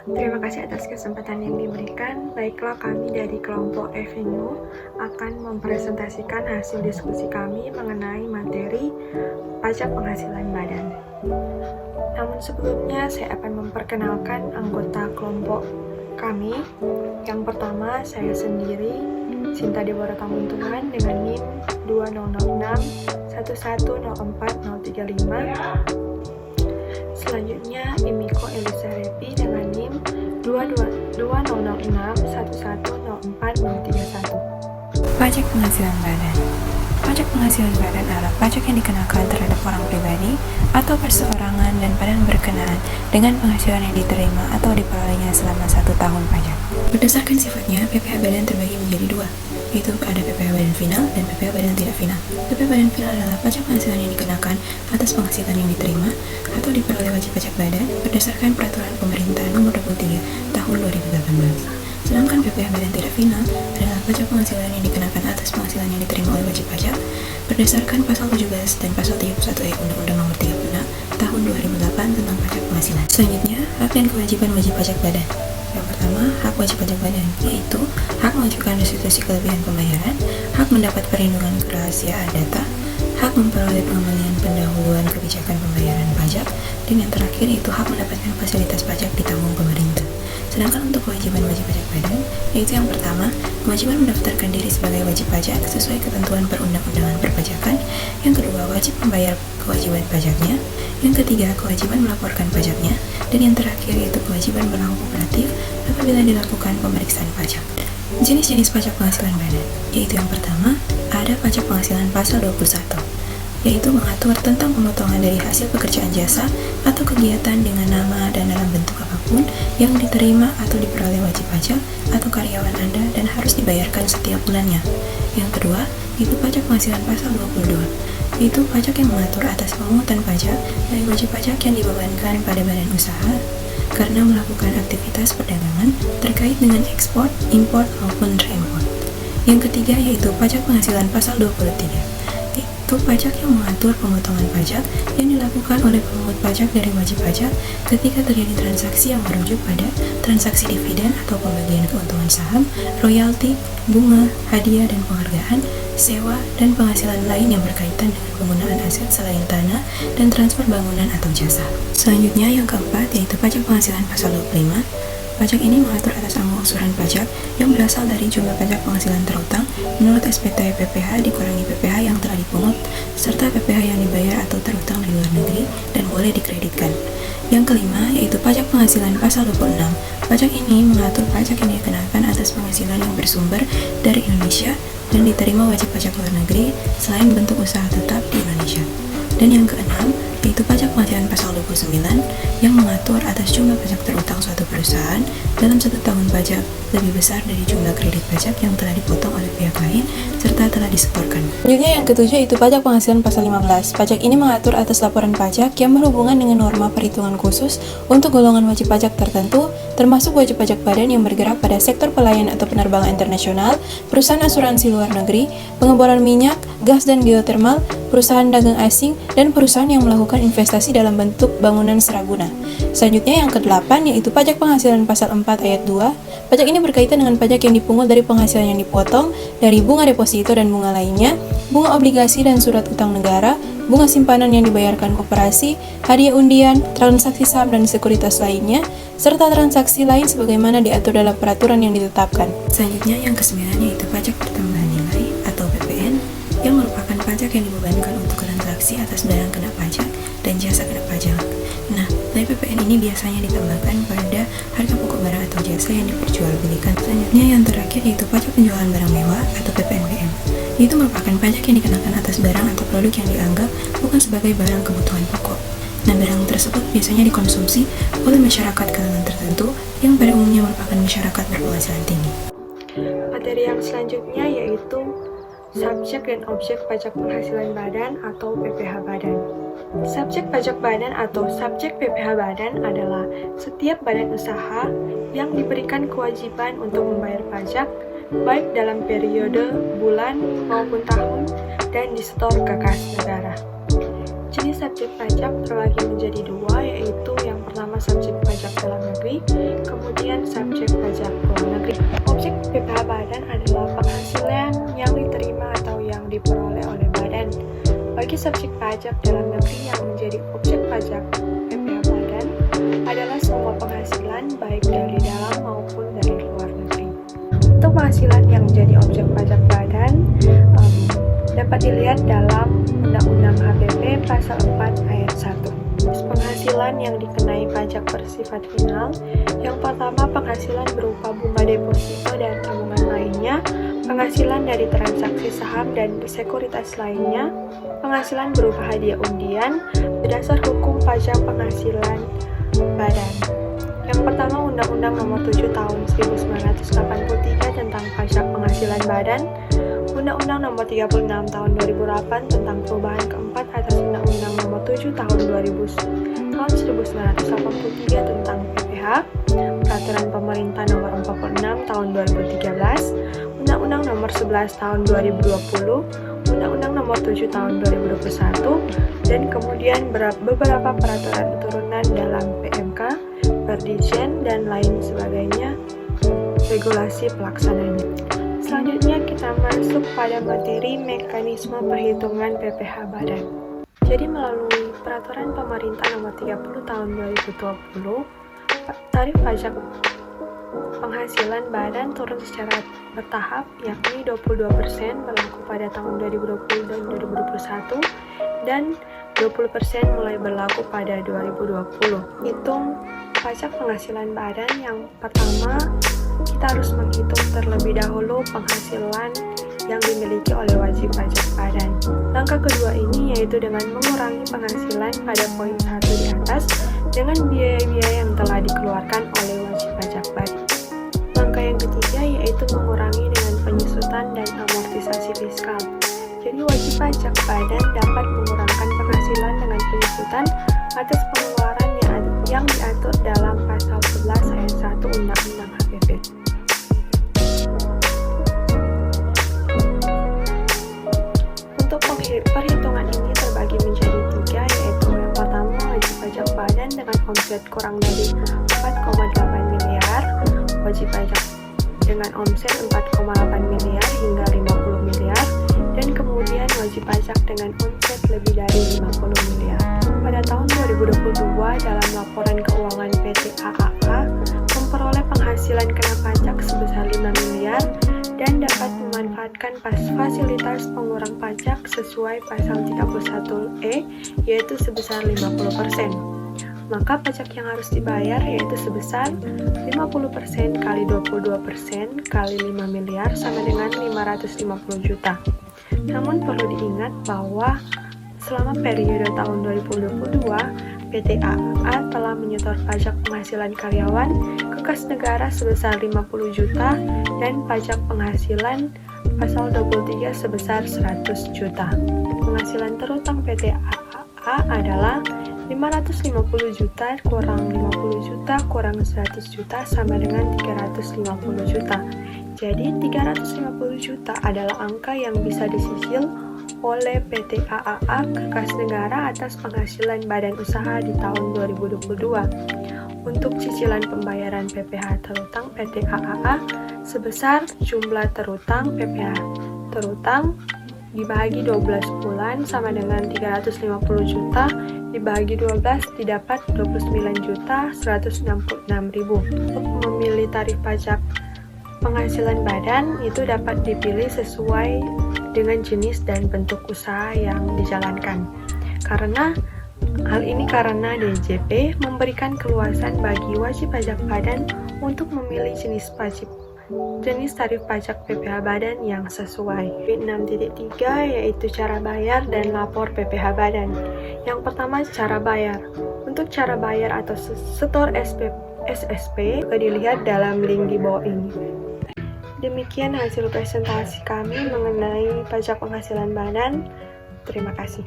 Terima kasih atas kesempatan yang diberikan. Baiklah, kami dari kelompok Avenue akan mempresentasikan hasil diskusi kami mengenai materi pajak penghasilan badan. Namun sebelumnya saya akan memperkenalkan anggota kelompok kami. Yang pertama, saya sendiri, Sinta Deborah Tamuntuhan dengan NIM 2006 1104035. Selanjutnya, Imiko Elisa Repi dengan NIM 2006 1104031. Pajak penghasilan badan. Pajak penghasilan badan adalah pajak yang dikenakan terhadap orang pribadi atau perseorangan dan badan berkenaan dengan penghasilan yang diterima atau diperolehnya selama 1 tahun pajak. Berdasarkan sifatnya, PPh badan terbagi menjadi dua, yaitu ada PPh badan final dan PPh badan tidak final. PPh badan final adalah pajak penghasilan yang dikenakan atas penghasilan yang diterima atau diperoleh wajib pajak badan berdasarkan Peraturan Pemerintah Nomor 23 Tahun 2018. Sedangkan PPh badan tidak final adalah pajak penghasilan yang dikenakan atas penghasilan yang diterima oleh wajib pajak berdasarkan Pasal 17 dan Pasal 31E Undang-Undang Nomor 36 Tahun 2008 tentang pajak penghasilan. Selanjutnya, hak dan kewajiban wajib pajak badan. Yang pertama, hak wajib pajak badan, yaitu hak mengajukan restitusi kelebihan pembayaran, hak mendapat perlindungan kerahasiaan data, hak memperoleh pengembalian pendahuluan kebijakan pembayaran pajak, dan yang terakhir yaitu hak mendapatkan fasilitas pajak ditanggung pemerintah. Sedangkan untuk kewajiban wajib pajak badan, yaitu yang pertama, kewajiban mendaftarkan diri sebagai wajib pajak sesuai ketentuan perundang-undangan perpajakan. Yang kedua, wajib membayar kewajiban pajaknya. Yang ketiga, kewajiban melaporkan pajaknya. Dan yang terakhir yaitu kewajiban berlaku kooperatif apabila dilakukan pemeriksaan pajak. Jenis-jenis pajak penghasilan badan, yaitu yang pertama, ada pajak penghasilan pasal 21, yaitu mengatur tentang pemotongan dari hasil pekerjaan jasa atau kegiatan dengan nama dan dalam bentuk apapun yang diterima atau diperoleh wajib pajak atau karyawan Anda dan harus dibayarkan setiap bulannya. Yang kedua, itu pajak penghasilan pasal 22, yaitu pajak yang mengatur atas pemungutan pajak dari wajib pajak yang dibebankan pada badan usaha karena melakukan aktivitas perdagangan terkait dengan ekspor, impor, maupun reimport. Yang ketiga yaitu pajak penghasilan pasal 23, yaitu pajak yang mengatur pemotongan pajak yang dilakukan oleh pemungut pajak dari wajib pajak ketika terjadi transaksi yang merujuk pada transaksi dividen atau pembagian keuntungan saham, royalti, bunga, hadiah dan penghargaan, sewa, dan penghasilan lain yang berkaitan dengan penggunaan aset selain tanah dan transfer bangunan atau jasa. Selanjutnya yang keempat yaitu pajak penghasilan pasal 25. Pajak ini mengatur atas angsuran pajak yang berasal dari jumlah pajak penghasilan terutang menurut SPT PPh dikurangi PPh yang telah dipungut serta PPh yang dibayar atau terutang di luar negeri dan boleh dikreditkan. Yang kelima yaitu pajak penghasilan pasal 26. Pajak ini mengatur pajak yang dikenakan atas penghasilan yang bersumber dari Indonesia dan diterima wajib pajak luar negeri selain bentuk usaha tetap di Indonesia. Dan yang keenam yaitu pajak penghasilan pasal 29 yang mengatur atas jumlah pajak terutang suatu perusahaan dalam 1 tahun pajak lebih besar dari jumlah kredit pajak yang telah dipotong oleh pihak lain serta telah disetorkan. Selanjutnya yang ketujuh itu pajak penghasilan pasal 15. Pajak ini mengatur atas laporan pajak yang berhubungan dengan norma perhitungan khusus untuk golongan wajib pajak tertentu, termasuk wajib pajak badan yang bergerak pada sektor pelayan atau penerbangan internasional, perusahaan asuransi luar negeri, pengeboran minyak, gas dan geotermal, perusahaan dagang asing, dan perusahaan yang melakukan investasi dalam bentuk bangunan seraguna. Selanjutnya yang ke-8 yaitu pajak penghasilan pasal 4 ayat 2. Pajak ini berkaitan dengan pajak yang dipungut dari penghasilan yang dipotong dari bunga deposito dan bunga lainnya, bunga obligasi dan surat utang negara, bunga simpanan yang dibayarkan koperasi, hadiah undian, transaksi saham dan sekuritas lainnya, serta transaksi lain sebagaimana diatur dalam peraturan yang ditetapkan. Selanjutnya yang ke-9 yaitu pajak pertambahan nilai atau PPN yang merupakan pajak yang dibebankan untuk transaksi atas barang kena pajak dan jasa kena pajak. Nah, nilai PPN ini biasanya ditambahkan pada harga pokok barang atau jasa yang diperjualbelikan. Selanjutnya yang terakhir yaitu pajak penjualan barang mewah atau PPNBM. Itu merupakan pajak yang dikenakan atas barang atau produk yang dianggap bukan sebagai barang kebutuhan pokok. Nah, barang tersebut biasanya dikonsumsi oleh masyarakat kalangan tertentu yang pada umumnya merupakan masyarakat berpenghasilan tinggi. Materi yang selanjutnya yaitu subjek dan objek pajak penghasilan badan atau PPh badan. Subjek pajak badan atau subjek PPh badan adalah setiap badan usaha yang diberikan kewajiban untuk membayar pajak baik dalam periode, bulan, maupun tahun dan disetor ke kas negara. Jenis subjek pajak terbagi menjadi dua, yaitu yang pertama pertama subjek pajak dalam negeri, kemudian subjek pajak luar negeri. Objek PPh Badan adalah penghasilan yang diterima atau yang diperoleh oleh badan. Bagi subjek pajak dalam negeri yang menjadi objek pajak PPh Badan adalah semua penghasilan baik dari dalam maupun dari luar negeri. Untuk penghasilan yang menjadi objek pajak badan dapat dilihat dalam Undang-Undang HPP Pasal 4 Ayat 1. Penghasilan yang dikenai pajak bersifat final. Yang pertama, penghasilan berupa bunga deposito dan tabungan lainnya, penghasilan dari transaksi saham dan sekuritas lainnya, penghasilan berupa hadiah undian berdasar hukum pajak penghasilan badan. Yang pertama, Undang-Undang Nomor 7 Tahun 1983 tentang pajak penghasilan badan, Undang-Undang Nomor 36 Tahun 2008 tentang perubahan keempat atas Undang-Undang Nomor 7 Tahun 1983 tentang PPh, Peraturan Pemerintah Nomor 46 Tahun 2013, Undang-Undang Nomor 11 Tahun 2020, Undang-Undang Nomor 7 Tahun 2021, dan kemudian beberapa peraturan turunan dalam PMK, Perdijen, dan lain sebagainya, regulasi pelaksananya. Selanjutnya kita masuk pada materi mekanisme perhitungan PPh Badan. Jadi melalui Peraturan Pemerintah Nomor 30 Tahun 2020, tarif pajak penghasilan badan turun secara bertahap, yakni 22% berlaku pada tahun 2020 dan 2021, dan 20% mulai berlaku pada 2020. Hitung pajak penghasilan badan. Yang pertama, kita harus menghitung terlebih dahulu penghasilan yang dimiliki oleh wajib pajak badan. Langkah kedua ini yaitu dengan mengurangi penghasilan pada poin 1 di atas dengan biaya-biaya yang telah dikeluarkan oleh wajib pajak badan. Langkah yang ketiga yaitu mengurangi dengan penyusutan dan amortisasi fiskal. Jadi wajib pajak badan dapat mengurangkan penghasilan dengan penyusutan atas pengeluaran yang diatur dalam pasal 11 ayat 1 Undang-Undang HPP. Untuk perhitungan ini terbagi menjadi 3, yaitu yang pertama wajib pajak badan dengan omset kurang dari 4,8 miliar, wajib pajak dengan omset 4,8 miliar hingga 50 miliar, dan kemudian wajib pajak dengan omset lebih dari 50 miliar. Pada tahun 2022, dalam laporan keuangan PT AAA, memperoleh penghasilan kena pajak sebesar 5 miliar dan dapat memanfaatkan fasilitas pengurang pajak sesuai pasal 31E, yaitu sebesar 50%. Maka pajak yang harus dibayar yaitu sebesar 50% kali 22% kali 5 miliar sama dengan 550 juta. Namun perlu diingat bahwa selama periode tahun 2022, PT AAA telah menyetor pajak penghasilan karyawan ke kas negara sebesar 50 juta dan pajak penghasilan pasal 23 sebesar 100 juta. Penghasilan terutang PT AAA adalah 550 juta kurang 50 juta kurang 100 juta sama dengan 350 juta. Jadi 350 juta adalah angka yang bisa disicil oleh PT AAA ke kas negara atas penghasilan badan usaha di tahun 2022. Untuk cicilan pembayaran PPh terutang PT AAA sebesar jumlah terutang PPh terutang dibagi 12 bulan sama dengan 350 juta dibagi 12 didapat 29.166.000. Untuk memilih tarif pajak penghasilan badan itu dapat dipilih sesuai dengan jenis dan bentuk usaha yang dijalankan. Karena DJP memberikan keluasan bagi wajib pajak badan untuk memilih jenis tarif pajak PPh badan yang sesuai. 6.3 yaitu cara bayar dan lapor PPh badan. Yang pertama, cara bayar. Untuk cara bayar atau setor SSP dilihat dalam link di bawah ini. Demikian hasil presentasi kami mengenai pajak penghasilan badan. Terima kasih.